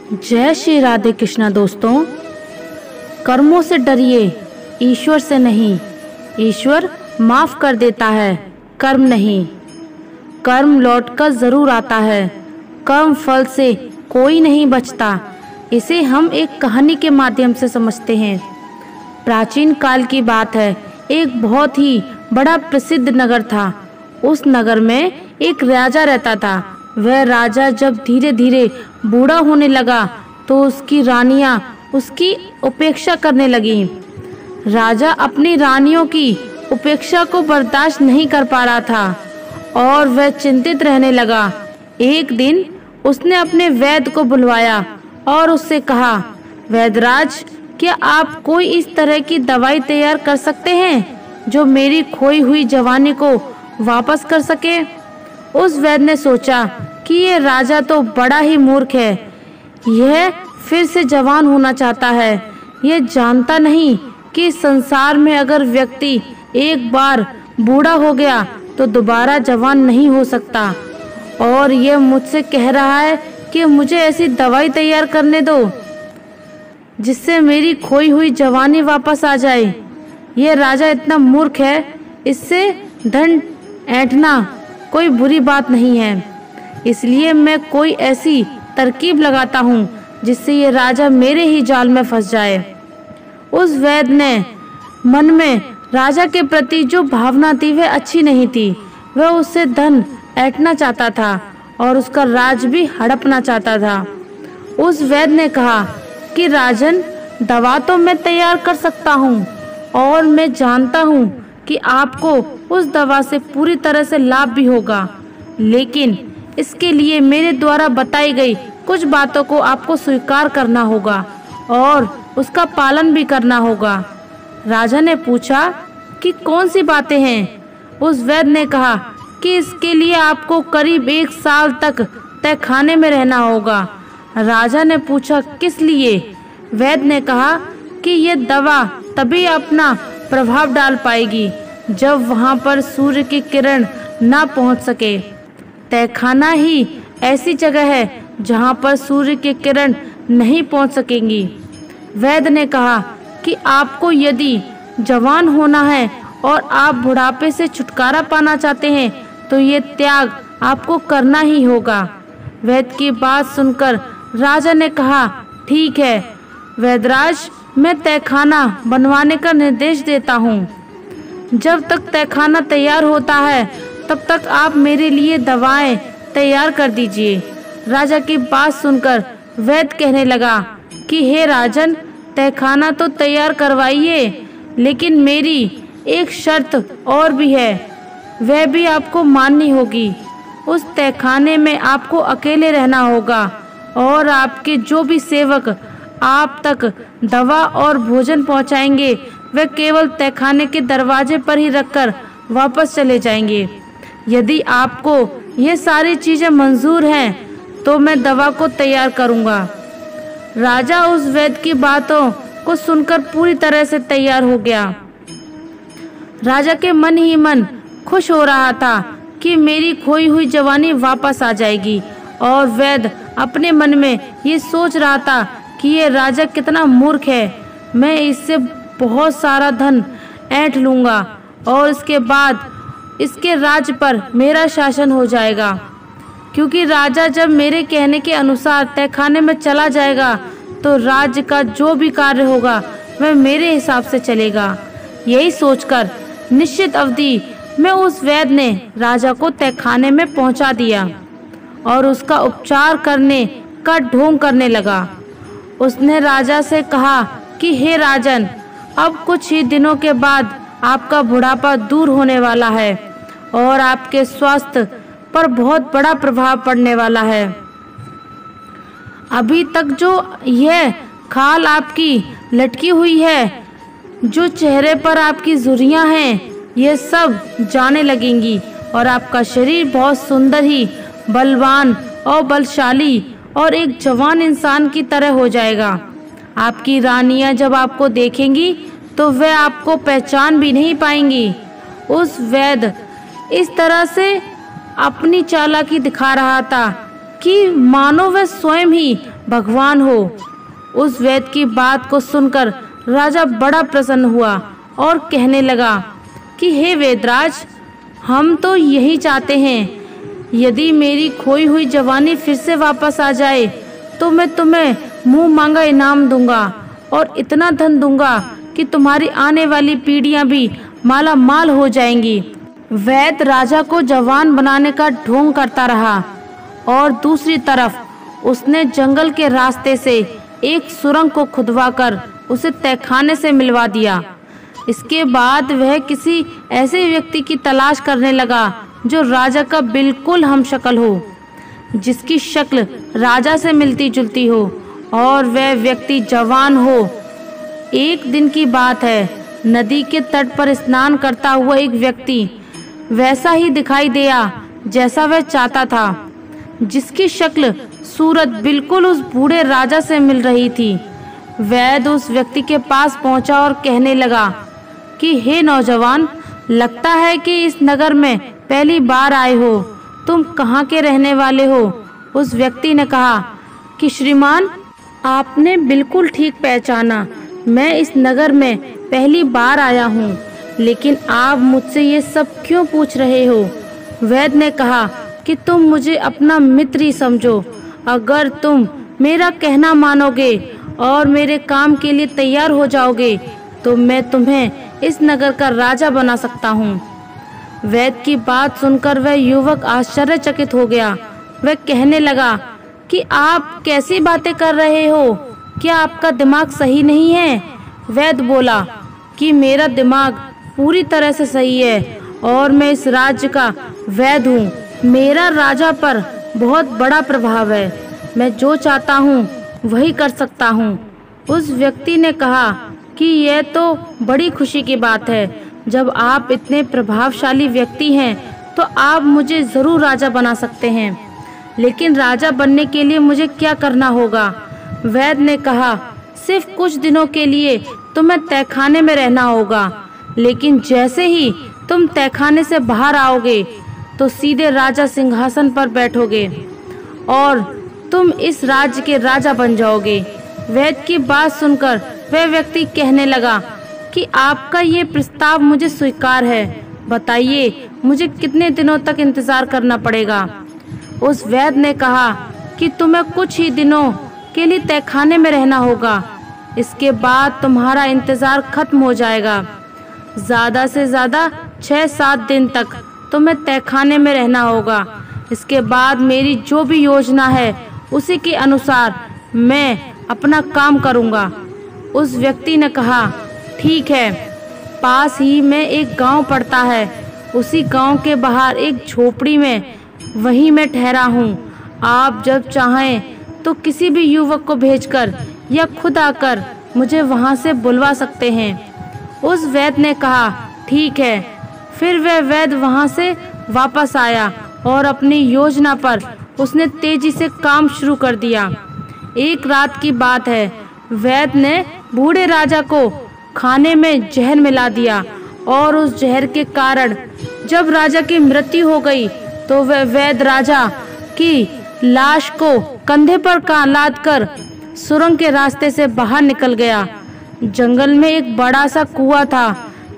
जय श्री राधे कृष्णा। दोस्तों, कर्मों से डरिए, ईश्वर से नहीं। ईश्वर माफ कर देता है, कर्म नहीं। कर्म लौटकर जरूर आता है, कर्म फल से कोई नहीं बचता। इसे हम एक कहानी के माध्यम से समझते हैं। प्राचीन काल की बात है। एक बहुत ही बड़ा प्रसिद्ध नगर था। उस नगर में एक राजा रहता था। वह राजा जब धीरे धीरे बूढ़ा होने लगा तो उसकी रानियां उसकी उपेक्षा करने लगीं। राजा अपनी रानियों की उपेक्षा को बर्दाश्त नहीं कर पा रहा था और वह चिंतित रहने लगा। एक दिन उसने अपने वैद्य को बुलवाया और उससे कहा, वैद्यराज, क्या आप कोई इस तरह की दवाई तैयार कर सकते हैं जो मेरी खोई हुई जवानी को वापस कर सके? उस वैद्य ने सोचा कि ये राजा तो बड़ा ही मूर्ख है। यह फिर से जवान होना चाहता है। यह जानता नहीं कि संसार में अगर व्यक्ति एक बार बूढ़ा हो गया तो दोबारा जवान नहीं हो सकता। और यह मुझसे कह रहा है कि मुझे ऐसी दवाई तैयार करने दो जिससे मेरी खोई हुई जवानी वापस आ जाए। यह राजा इतना मूर्ख है, इससे धन ऐंठना कोई बुरी बात नहीं है। इसलिए मैं कोई ऐसी तरकीब लगाता हूँ जिससे ये राजा मेरे ही जाल में फंस जाए। उस वैद्य ने मन में राजा के प्रति जो भावना थी वह अच्छी नहीं थी। वह उससे धन ऐंठना चाहता था और उसका राज भी हड़पना चाहता था। उस वैद्य ने कहा कि राजन, दवा तो मैं तैयार कर सकता हूँ और मैं जानता हूँ कि आपको उस दवा से पूरी तरह से लाभ भी होगा, लेकिन इसके लिए मेरे द्वारा बताई गई कुछ बातों को आपको स्वीकार करना होगा और उसका पालन भी करना होगा। राजा ने पूछा कि कौन सी बातें हैं? उस वैद्य ने कहा कि इसके लिए आपको करीब 1 साल तक तहखाने में रहना होगा। राजा ने पूछा, किस लिए? वैद्य ने कहा कि यह दवा तभी अपना प्रभाव डाल पाएगी जब वहां पर सूर्य की किरण ना पहुंच सके। तहखाना ही ऐसी जगह है जहां पर सूर्य की किरण नहीं पहुंच सकेंगी। वैद्य ने कहा कि आपको यदि जवान होना है और आप बुढ़ापे से छुटकारा पाना चाहते हैं तो ये त्याग आपको करना ही होगा। वैद्य की बात सुनकर राजा ने कहा, ठीक है वैद्यराज, मैं तहखाना बनवाने का निर्देश देता हूँ। जब तक तहखाना तैयार होता है तब तक आप मेरे लिए दवाएं तैयार कर दीजिए। राजा की बात सुनकर वैद्य कहने लगा कि हे राजन, तहखाना तो तैयार करवाइए, लेकिन मेरी एक शर्त और भी है, वह भी आपको माननी होगी। उस तहखाने में आपको अकेले रहना होगा और आपके जो भी सेवक आप तक दवा और भोजन पहुंचाएंगे वे केवल तहखाने के दरवाजे पर ही रखकर वापस चले जाएंगे। यदि आपको ये सारी चीजें मंजूर हैं तो मैं दवा को तैयार करूंगा। राजा उस वैद्य की बातों को सुनकर पूरी तरह से तैयार हो गया। राजा के मन ही मन खुश हो रहा था कि मेरी खोई हुई जवानी वापस आ जाएगी, और वैद्य अपने मन में ये सोच रहा था कि ये राजा कितना मूर्ख है। मैं इससे बहुत सारा धन ऐंठ लूंगा और इसके बाद इसके राज्य पर मेरा शासन हो जाएगा, क्योंकि राजा जब मेरे कहने के अनुसार तहखाने में चला जाएगा तो राज्य का जो भी कार्य होगा वह मेरे हिसाब से चलेगा। यही सोचकर निश्चित अवधि में उस वैद्य ने राजा को तहखाने में पहुंचा दिया और उसका उपचार करने का ढोंग करने लगा। उसने राजा से कहा कि हे राजन, अब कुछ ही दिनों के बाद आपका बुढ़ापा दूर होने वाला है और आपके स्वास्थ्य पर बहुत बड़ा प्रभाव पड़ने वाला है। अभी तक जो यह खाल आपकी लटकी हुई है, जो चेहरे पर आपकी झुर्रियां हैं, ये सब जाने लगेंगी और आपका शरीर बहुत सुंदर ही बलवान और बलशाली और एक जवान इंसान की तरह हो जाएगा। आपकी रानियां जब आपको देखेंगी तो वह आपको पहचान भी नहीं पाएंगी। उस वैद्य इस तरह से अपनी चालाकी दिखा रहा था कि मानो वह स्वयं ही भगवान हो। उस वैद्य की बात को सुनकर राजा बड़ा प्रसन्न हुआ और कहने लगा कि हे वैद्यराज, हम तो यही चाहते हैं, यदि मेरी खोई हुई जवानी फिर से वापस आ जाए तो मैं तुम्हें मुंह मांगा इनाम दूंगा और इतना धन दूंगा कि तुम्हारी आने वाली पीढ़ियां भी माला माल हो जाएंगी। वैद्य राजा को जवान बनाने का ढोंग करता रहा और दूसरी तरफ उसने जंगल के रास्ते से एक सुरंग को खुदवाकर उसे तहखाने से मिलवा दिया। इसके बाद वह किसी ऐसे व्यक्ति की तलाश करने लगा जो राजा का बिल्कुल हमशक्ल हो, जिसकी शक्ल राजा से मिलती जुलती हो और वह व्यक्ति जवान हो। एक दिन की बात है, नदी के तट पर स्नान करता हुआ एक व्यक्ति वैसा ही दिखाई दिया जैसा वह चाहता था, जिसकी शक्ल सूरत बिल्कुल उस बूढ़े राजा से मिल रही थी। वैद्य उस व्यक्ति के पास पहुंचा और कहने लगा कि हे नौजवान, लगता है कि इस नगर में पहली बार आए हो, तुम कहाँ के रहने वाले हो? उस व्यक्ति ने कहा कि श्रीमान, आपने बिल्कुल ठीक पहचाना, मैं इस नगर में पहली बार आया हूँ, लेकिन आप मुझसे ये सब क्यों पूछ रहे हो? वैद्य ने कहा कि तुम मुझे अपना मित्र ही समझो। अगर तुम मेरा कहना मानोगे और मेरे काम के लिए तैयार हो जाओगे तो मैं तुम्हें इस नगर का राजा बना सकता हूँ। वैद्य की बात सुनकर वह युवक आश्चर्यचकित हो गया। वह कहने लगा कि आप कैसी बातें कर रहे हो? क्या आपका दिमाग सही नहीं है? वैद्य बोला कि मेरा दिमाग पूरी तरह से सही है और मैं इस राज्य का वैद्य हूँ। मेरा राजा पर बहुत बड़ा प्रभाव है, मैं जो चाहता हूँ वही कर सकता हूँ। उस व्यक्ति ने कहा कि यह तो बड़ी खुशी की बात है, जब आप इतने प्रभावशाली व्यक्ति हैं तो आप मुझे जरूर राजा बना सकते हैं, लेकिन राजा बनने के लिए मुझे क्या करना होगा? वैद्य ने कहा, सिर्फ कुछ दिनों के लिए तुम्हें तहखाने में रहना होगा, लेकिन जैसे ही तुम तहखाने से बाहर आओगे तो सीधे राजा सिंहासन पर बैठोगे और तुम इस राज्य के राजा बन जाओगे। वैद्य की बात सुनकर वह व्यक्ति कहने लगा कि आपका ये प्रस्ताव मुझे स्वीकार है, बताइए मुझे कितने दिनों तक इंतजार करना पड़ेगा? उस वैद्य ने कहा कि तुम्हें कुछ ही दिनों के लिए तहखाने में रहना होगा, इसके बाद तुम्हारा इंतजार खत्म हो जाएगा। ज़्यादा से ज़्यादा 6-7 दिन तक तुम्हें तहखाने में रहना होगा। इसके बाद मेरी जो भी योजना है उसी के अनुसार मैं अपना काम करूँगा। उस व्यक्ति ने कहा, ठीक है। पास ही में एक गांव पड़ता है, उसी गांव के बाहर एक झोपड़ी में वहीं मैं ठहरा हूँ। आप जब चाहें तो किसी भी युवक को भेजकर या खुद आकर मुझे वहाँ से बुलवा सकते हैं। उस वैद्य ने कहा, ठीक है। फिर वह वैद्य वहाँ से वापस आया और अपनी योजना पर उसने तेजी से काम शुरू कर दिया। एक रात की बात है, वैद्य ने बूढ़े राजा को खाने में जहर मिला दिया और उस जहर के कारण जब राजा की मृत्यु हो गई तो वह वैद्य राजा की लाश को कंधे पर लाद कर सुरंग के रास्ते से बाहर निकल गया। जंगल में एक बड़ा सा कुआं था।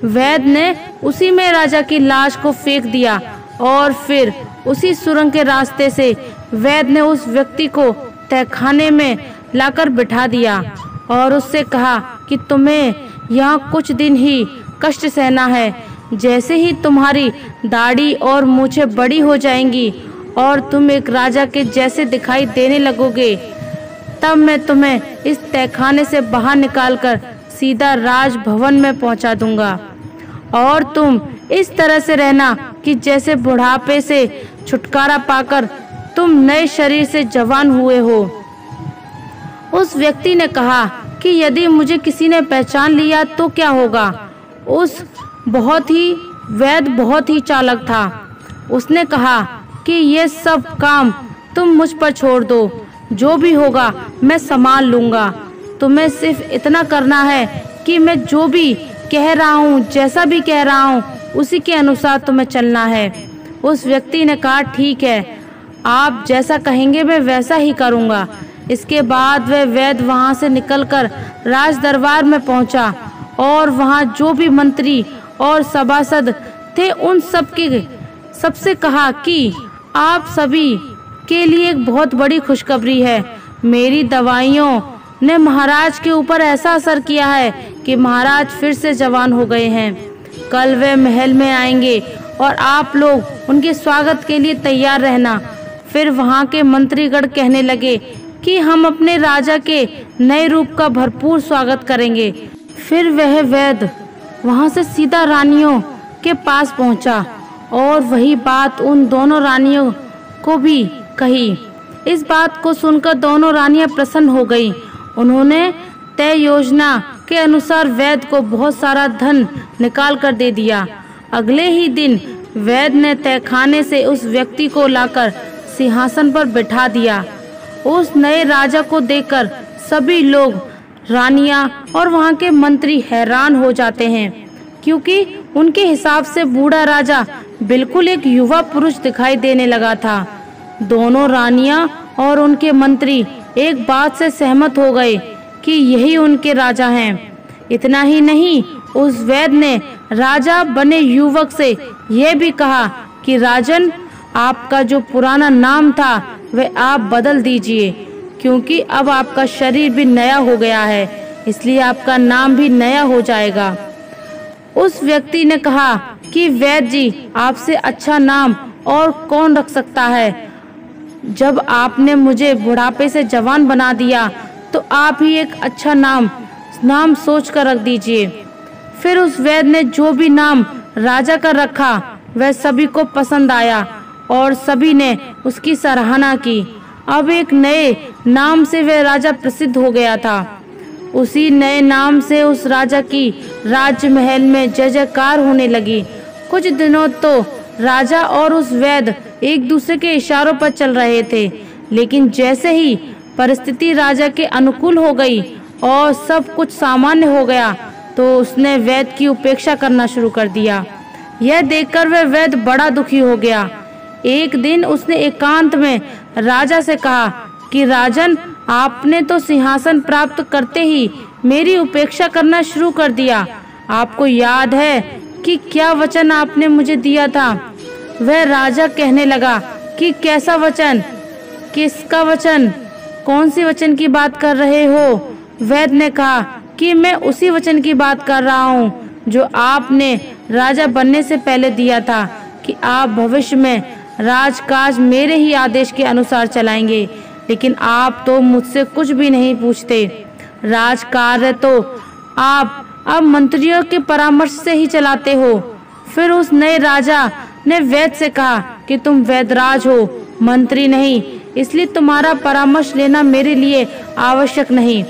वैद्य ने उसी में राजा की लाश को फेंक दिया और फिर उसी सुरंग के रास्ते से वैद्य ने उस व्यक्ति को तहखाने में लाकर बिठा दिया और उससे कहा कि तुम्हें यहाँ कुछ दिन ही कष्ट सहना है। जैसे ही तुम्हारी दाढ़ी और मूछें बड़ी हो जाएंगी और तुम एक राजा के जैसे दिखाई देने लगोगे, तब मैं तुम्हें इस तहखाने से बाहर निकालकर सीधा राजभवन में पहुंचा दूंगा और तुम इस तरह से रहना कि जैसे बुढ़ापे से छुटकारा पाकर तुम नए शरीर से जवान हुए हो। उस व्यक्ति ने कहा कि यदि मुझे किसी ने पहचान लिया तो क्या होगा? उस वैद्य बहुत ही चालाक था। उसने कहा कि ये सब काम तुम मुझ पर छोड़ दो, जो भी होगा मैं संभाल लूँगा। तुम्हें सिर्फ इतना करना है कि मैं जो भी कह रहा हूँ, जैसा भी कह रहा हूँ, उसी के अनुसार तुम्हें चलना है। उस व्यक्ति ने कहा, ठीक है, आप जैसा कहेंगे मैं वैसा ही करूँगा। इसके बाद वह वैद्य वहां से निकलकर राज दरबार में पहुंचा और वहां जो भी मंत्री और सभासद थे उन सबसे कहा कि आप सभी के लिए एक बहुत बड़ी खुशखबरी है। मेरी दवाइयों ने महाराज के ऊपर ऐसा असर किया है कि महाराज फिर से जवान हो गए हैं। कल वे महल में आएंगे और आप लोग उनके स्वागत के लिए तैयार रहना। फिर वहां के मंत्रीगण कहने लगे कि हम अपने राजा के नए रूप का भरपूर स्वागत करेंगे। फिर वह वैद्य वहां से सीधा रानियों के पास पहुंचा और वही बात उन दोनों रानियों को भी कही। इस बात को सुनकर दोनों रानियां प्रसन्न हो गईं। उन्होंने तय योजना के अनुसार वैद्य को बहुत सारा धन निकाल कर दे दिया। अगले ही दिन वैद्य ने तहखाने से उस व्यक्ति को लाकर सिंहासन पर बिठा दिया। उस नए राजा को देखकर सभी लोग, रानियां और वहां के मंत्री हैरान हो जाते हैं, क्योंकि उनके हिसाब से बूढ़ा राजा बिल्कुल एक युवा पुरुष दिखाई देने लगा था। दोनों रानियां और उनके मंत्री एक बात से सहमत हो गए कि यही उनके राजा हैं। इतना ही नहीं, उस वैद्य ने राजा बने युवक से यह भी कहा कि राजन, आपका जो पुराना नाम था वह आप बदल दीजिए, क्योंकि अब आपका शरीर भी नया हो गया है, इसलिए आपका नाम भी नया हो जाएगा। उस व्यक्ति ने कहा कि वैद्य जी, आपसे अच्छा नाम और कौन रख सकता है। जब आपने मुझे बुढ़ापे से जवान बना दिया तो आप ही एक अच्छा नाम सोच कर रख दीजिए। फिर उस वैद्य ने जो भी नाम राजा का रखा वह सभी को पसंद आया और सभी ने उसकी सराहना की। अब एक नए नाम से वह राजा प्रसिद्ध हो गया था। उसी नए नाम से उस राजा की राजमहल में जय जयकार होने लगी। कुछ दिनों तो राजा और उस वैद्य एक दूसरे के इशारों पर चल रहे थे, लेकिन जैसे ही परिस्थिति राजा के अनुकूल हो गई और सब कुछ सामान्य हो गया तो उसने वैद्य की उपेक्षा करना शुरू कर दिया। यह देखकर वह वैद्य बड़ा दुखी हो गया। एक दिन उसने एकांत में राजा से कहा कि राजन, आपने तो सिंहासन प्राप्त करते ही मेरी उपेक्षा करना शुरू कर दिया। आपको याद है कि क्या वचन आपने मुझे दिया था? वह राजा कहने लगा कि कैसा वचन, किसका वचन, कौन सी वचन की बात कर रहे हो? वैद्य ने कहा कि मैं उसी वचन की बात कर रहा हूँ जो आपने राजा बनने से पहले दिया था कि आप भविष्य में राजकाज मेरे ही आदेश के अनुसार चलाएंगे। लेकिन आप तो मुझसे कुछ भी नहीं पूछते। राजकार्य तो आप अब मंत्रियों के परामर्श से ही चलाते हो। फिर उस नए राजा ने वैद्य से कहा कि तुम वैद्यराज हो, मंत्री नहीं, इसलिए तुम्हारा परामर्श लेना मेरे लिए आवश्यक नहीं।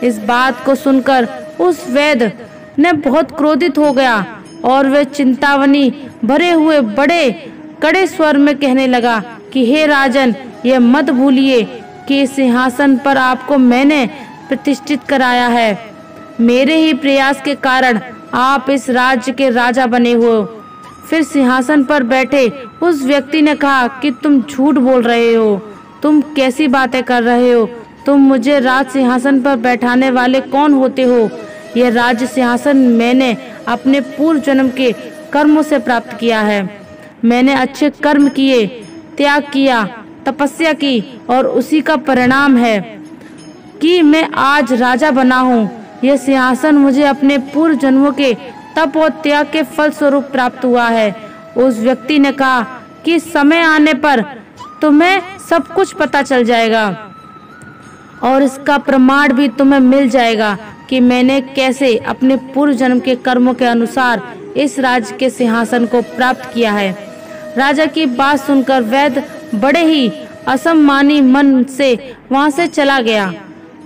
इस बात को सुनकर उस वैद्य ने बहुत क्रोधित हो गया और वह चिंतावनी भरे हुए बड़े कड़े स्वर में कहने लगा कि हे राजन, यह मत भूलिए कि सिंहासन पर आपको मैंने प्रतिष्ठित कराया है। मेरे ही प्रयास के कारण आप इस राज्य के राजा बने हो। फिर सिंहासन पर बैठे उस व्यक्ति ने कहा कि तुम झूठ बोल रहे हो, तुम कैसी बातें कर रहे हो? तुम मुझे राज सिंहासन पर बैठाने वाले कौन होते हो? यह राज्य सिंहासन मैंने अपने पूर्व जन्म के कर्मों से प्राप्त किया है। मैंने अच्छे कर्म किए, त्याग किया, तपस्या की और उसी का परिणाम है कि मैं आज राजा बना हूँ। यह सिंहासन मुझे अपने पूर्व जन्मों के तप और त्याग के फल स्वरूप प्राप्त हुआ है। उस व्यक्ति ने कहा कि समय आने पर तुम्हें सब कुछ पता चल जाएगा और इसका प्रमाण भी तुम्हें मिल जाएगा कि मैंने कैसे अपने पूर्व जन्म के कर्मों के अनुसार इस राज्य के सिंहासन को प्राप्त किया है। राजा की बात सुनकर वैद्य बड़े ही असम्मानी मन से वहां से चला गया।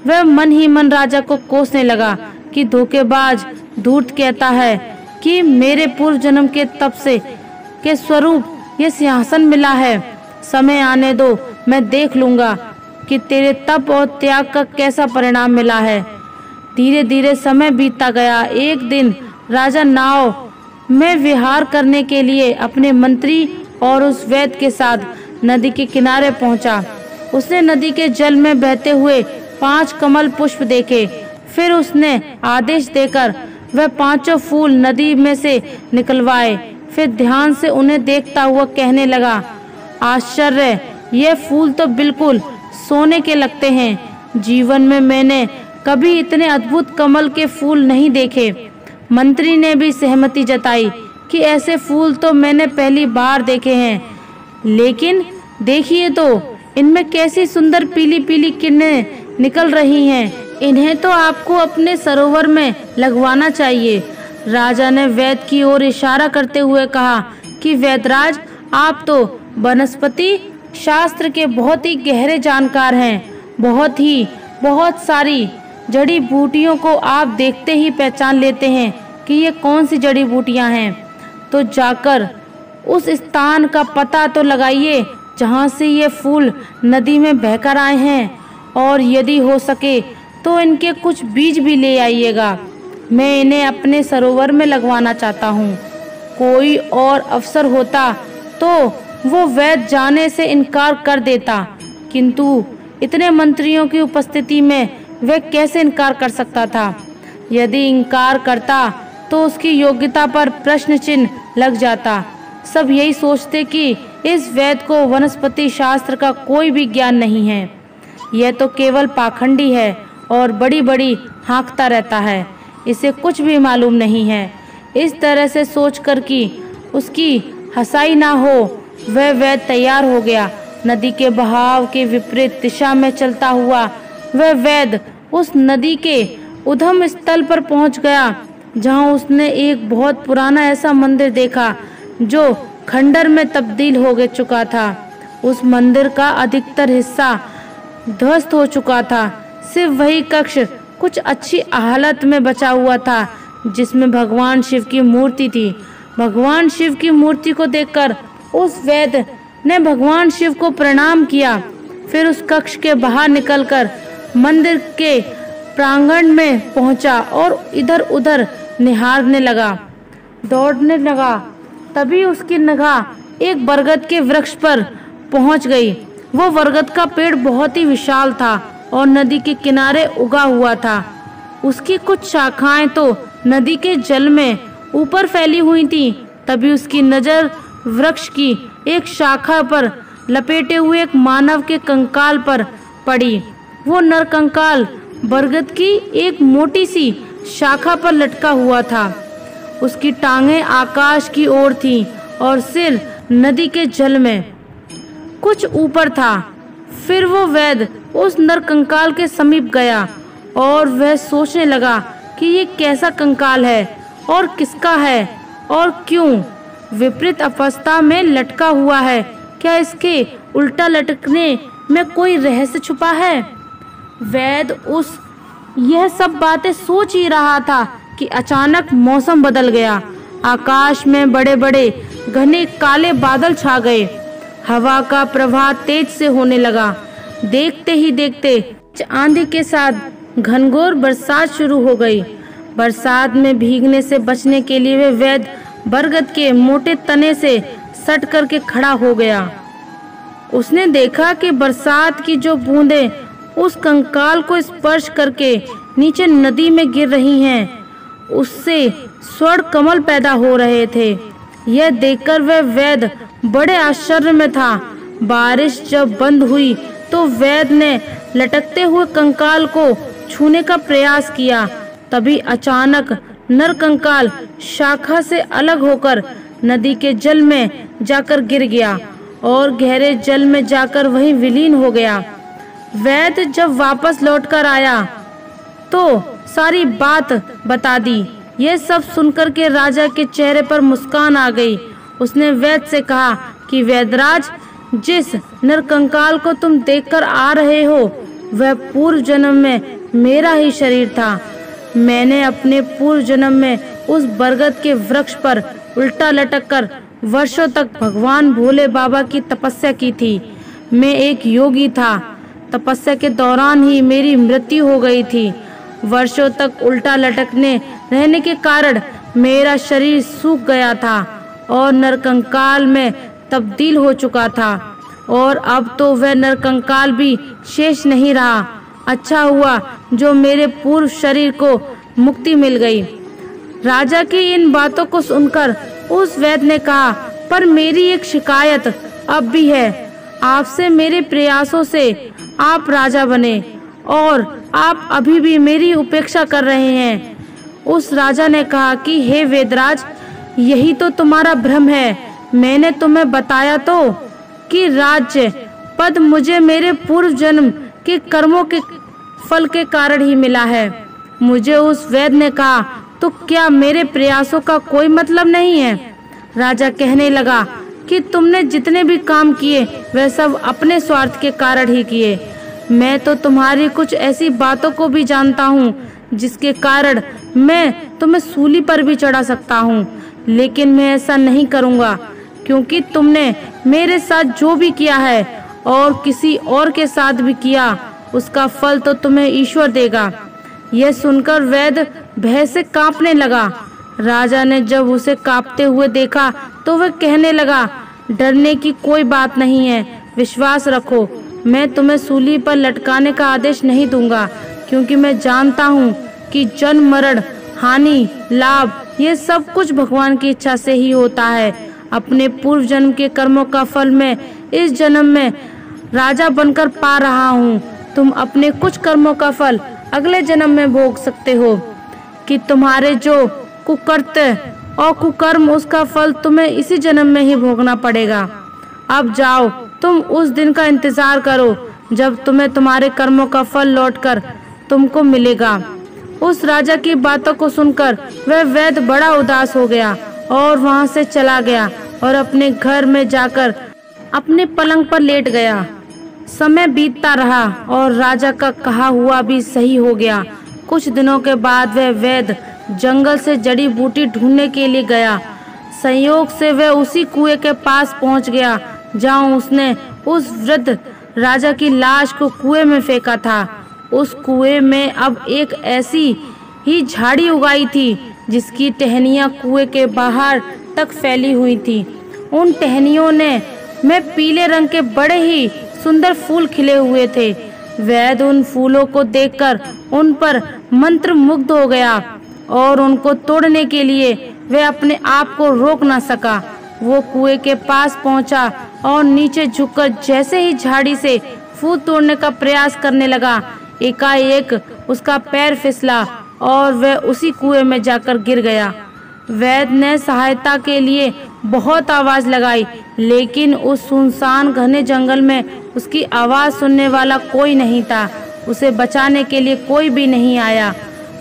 वह मन ही मन राजा को कोसने लगा कि धोखेबाज, धूर्त कहता है कि मेरे पूर्व जन्म के तप से के स्वरूप ये सिंहासन मिला है। समय आने दो, मैं देख लूंगा कि तेरे तप और त्याग का कैसा परिणाम मिला है। धीरे धीरे समय बीतता गया। एक दिन राजा नाव में विहार करने के लिए अपने मंत्री और उस वैद्य के साथ नदी के किनारे पहुंचा। उसने नदी के जल में बहते हुए 5 कमल पुष्प देखे। फिर उसने आदेश देकर वह 5 फूल नदी में से निकलवाए। फिर ध्यान से उन्हें देखता हुआ कहने लगा, आश्चर्य, ये फूल तो बिल्कुल सोने के लगते हैं। जीवन में मैंने कभी इतने अद्भुत कमल के फूल नहीं देखे। मंत्री ने भी सहमति जताई कि ऐसे फूल तो मैंने पहली बार देखे हैं, लेकिन देखिए तो इनमें कैसी सुंदर पीली पीली किरणें निकल रही हैं। इन्हें तो आपको अपने सरोवर में लगवाना चाहिए। राजा ने वैद्य की ओर इशारा करते हुए कहा कि वैद्यराज, आप तो वनस्पति शास्त्र के बहुत ही गहरे जानकार हैं। बहुत सारी जड़ी बूटियों को आप देखते ही पहचान लेते हैं कि ये कौन सी जड़ी बूटियां हैं। तो जाकर उस स्थान का पता तो लगाइए जहाँ से ये फूल नदी में बहकर आए हैं, और यदि हो सके तो इनके कुछ बीज भी ले आइएगा। मैं इन्हें अपने सरोवर में लगवाना चाहता हूँ। कोई और अफसर होता तो वो वैद्य जाने से इनकार कर देता, किंतु इतने मंत्रियों की उपस्थिति में वह कैसे इनकार कर सकता था। यदि इनकार करता तो उसकी योग्यता पर प्रश्न चिन्ह लग जाता। सब यही सोचते कि इस वैद्य को वनस्पति शास्त्र का कोई भी ज्ञान नहीं है, यह तो केवल पाखंडी है और बड़ी बड़ी हाँकता रहता है, इसे कुछ भी मालूम नहीं है। इस तरह से सोचकर कि उसकी हंसाई ना हो, वह वैद्य तैयार हो गया। नदी के बहाव के विपरीत दिशा में चलता हुआ वह वैद्य उस नदी के उद्गम स्थल पर पहुंच गया, जहां उसने एक बहुत पुराना ऐसा मंदिर देखा जो खंडर में तब्दील हो चुका था। उस मंदिर का अधिकतर हिस्सा ध्वस्त हो चुका था। सिर्फ वही कक्ष कुछ अच्छी हालत में बचा हुआ था, जिसमें भगवान शिव की मूर्ति थी। भगवान शिव की मूर्ति को देखकर उस वैद्य ने भगवान शिव को प्रणाम किया। फिर उस कक्ष के बाहर निकलकर मंदिर के प्रांगण में पहुंचा और इधर उधर निहारने लगा, दौड़ने लगा। तभी उसकी निगाह एक बरगद के वृक्ष पर पहुंच गई। वो बरगद का पेड़ बहुत ही विशाल था और नदी के किनारे उगा हुआ था। उसकी कुछ शाखाएं तो नदी के जल में ऊपर फैली हुई थीं। तभी उसकी नजर वृक्ष की एक शाखा पर लपेटे हुए एक मानव के कंकाल पर पड़ी। वो नरकंकाल बरगद की एक मोटी सी शाखा पर लटका हुआ था। उसकी टांगें आकाश की ओर थीं और सिर नदी के जल में कुछ ऊपर था। फिर वो वैद्य उस नरकंकाल के समीप गया और वह सोचने लगा कि ये कैसा कंकाल है और किसका है और क्यों विपरीत अवस्था में लटका हुआ है। क्या इसके उल्टा लटकने में कोई रहस्य छुपा है? वैद्य यह सब बातें सोच ही रहा था कि अचानक मौसम बदल गया। आकाश में बड़े बड़े घने काले बादल छा गए। हवा का प्रवाह तेज से होने लगा। देखते ही देखते आंधी के साथ घनघोर बरसात शुरू हो गई। बरसात में भीगने से बचने के लिए वे वैद्य बरगद के मोटे तने से सट करके खड़ा हो गया। उसने देखा कि बरसात की जो बूंदें उस कंकाल को स्पर्श करके नीचे नदी में गिर रही हैं, उससे स्वर्ण कमल पैदा हो रहे थे। यह देखकर वह वैद्य बड़े आश्चर्य में था। बारिश जब बंद हुई तो वैद्य ने लटकते हुए कंकाल को छूने का प्रयास किया। तभी अचानक नरकंकाल शाखा से अलग होकर नदी के जल में जाकर गिर गया और गहरे जल में जाकर वहीं विलीन हो गया। वैद्य जब वापस लौटकर आया तो सारी बात बता दी। यह सब सुनकर के राजा के चेहरे पर मुस्कान आ गई। उसने वैद्य से कहा कि वैद्यराज, जिस नरकंकाल को तुम देखकर आ रहे हो वह पूर्व जन्म में मेरा ही शरीर था। मैंने अपने पूर्व जन्म में उस बरगद के वृक्ष पर उल्टा लटककर वर्षों तक भगवान भोले बाबा की तपस्या की थी। मैं एक योगी था। तपस्या के दौरान ही मेरी मृत्यु हो गई थी। वर्षों तक उल्टा लटकने रहने के कारण मेरा शरीर सूख गया था और नरकंकाल में तब्दील हो चुका था। और अब तो वह नरकंकाल भी शेष नहीं रहा। अच्छा हुआ जो मेरे पूर्व शरीर को मुक्ति मिल गई। राजा की इन बातों को सुनकर उस वैद्य ने कहा, पर मेरी एक शिकायत अब भी है। आपसे मेरे प्रयासों से आप राजा बने और आप अभी भी मेरी उपेक्षा कर रहे हैं। उस राजा ने कहा कि हे वेदराज, यही तो तुम्हारा भ्रम है। मैंने तुम्हें बताया तो कि राज्य पद मुझे मेरे पूर्व जन्म के कर्मों के फल के कारण ही मिला है। मुझे उस वैद्य ने कहा, तो क्या मेरे प्रयासों का कोई मतलब नहीं है? राजा कहने लगा कि तुमने जितने भी काम किए वह सब अपने स्वार्थ के कारण ही किए। मैं तो तुम्हारी कुछ ऐसी बातों को भी जानता हूँ जिसके कारण मैं तुम्हें सूली पर भी चढ़ा सकता हूँ, लेकिन मैं ऐसा नहीं करूँगा, क्योंकि तुमने मेरे साथ जो भी किया है और किसी और के साथ भी किया, उसका फल तो तुम्हें ईश्वर देगा। यह सुनकर वैद्य भय से कांपने लगा। राजा ने जब उसे कांपते हुए देखा तो वह कहने लगा, डरने की कोई बात नहीं है, विश्वास रखो। मैं तुम्हें सूली पर लटकाने का आदेश नहीं दूंगा, क्योंकि मैं जानता हूँ कि जन्म मरण हानि लाभ ये सब कुछ भगवान की इच्छा से ही होता है। अपने पूर्व जन्म के कर्मों का फल मैं इस जन्म में राजा बनकर पा रहा हूँ। तुम अपने कुछ कर्मों का फल अगले जन्म में भोग सकते हो कि तुम्हारे जो कुकृत्य और कुकर्म, उसका फल तुम्हें इसी जन्म में ही भोगना पड़ेगा। अब जाओ, तुम उस दिन का इंतजार करो जब तुम्हें तुम्हारे कर्मों का फल लौटकर तुमको मिलेगा। उस राजा की बातों को सुनकर वह वैद्य बड़ा उदास हो गया और वहां से चला गया और अपने घर में जाकर अपने पलंग पर लेट गया। समय बीतता रहा और राजा का कहा हुआ भी सही हो गया। कुछ दिनों के बाद वह वैद्य जंगल से जड़ी बूटी ढूंढने के लिए गया। संयोग से वह उसी कुएं के पास पहुंच गया जहां उसने उस वृद्ध राजा की लाश को कुएं में फेंका था। उस कुएं में अब एक ऐसी ही झाड़ी उगाई थी जिसकी टहनियां कुएं के बाहर तक फैली हुई थी। उन टहनियों में पीले रंग के बड़े ही सुंदर फूल खिले हुए थे। वैद्य उन फूलों को देखकर उन पर मंत्र मुग्ध हो गया और उनको तोड़ने के लिए वह अपने आप को रोक न सका। वो कुएं के पास पहुंचा और नीचे झुककर जैसे ही झाड़ी से फूल तोड़ने का प्रयास करने लगा, एकाएक उसका पैर फिसला और वह उसी कुएं में जाकर गिर गया। वैद्य ने सहायता के लिए बहुत आवाज लगाई, लेकिन उस सुनसान घने जंगल में उसकी आवाज सुनने वाला कोई नहीं था। उसे बचाने के लिए कोई भी नहीं आया।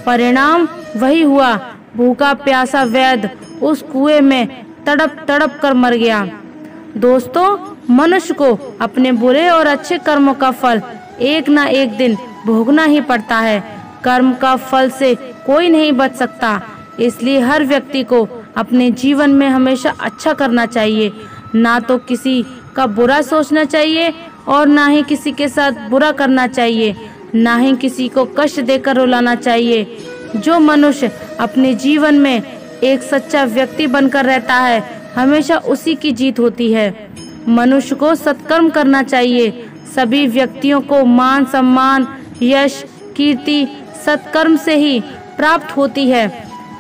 परिणाम वही हुआ, भूखा प्यासा वैद्य उस कुएं में तड़प तड़प कर मर गया। दोस्तों, मनुष्य को अपने बुरे और अच्छे कर्मों का फल एक ना एक दिन भोगना ही पड़ता है। कर्म का फल से कोई नहीं बच सकता, इसलिए हर व्यक्ति को अपने जीवन में हमेशा अच्छा करना चाहिए। ना तो किसी का बुरा सोचना चाहिए और ना ही किसी के साथ बुरा करना चाहिए, ना ही किसी को कष्ट देकर रुलाना चाहिए। जो मनुष्य अपने जीवन में एक सच्चा व्यक्ति बनकर रहता है, हमेशा उसी की जीत होती है। मनुष्य को सत्कर्म करना चाहिए। सभी व्यक्तियों को मान सम्मान यश कीर्ति सत्कर्म से ही प्राप्त होती है।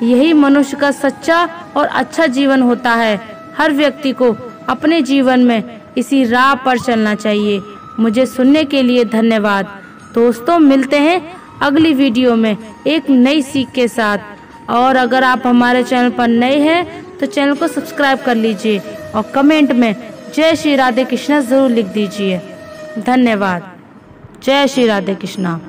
यही मनुष्य का सच्चा और अच्छा जीवन होता है। हर व्यक्ति को अपने जीवन में इसी राह पर चलना चाहिए। मुझे सुनने के लिए धन्यवाद। दोस्तों, मिलते हैं अगली वीडियो में एक नई सीख के साथ। और अगर आप हमारे चैनल पर नए हैं तो चैनल को सब्सक्राइब कर लीजिए और कमेंट में जय श्री राधे कृष्णा जरूर लिख दीजिए। धन्यवाद। जय श्री राधे कृष्णा।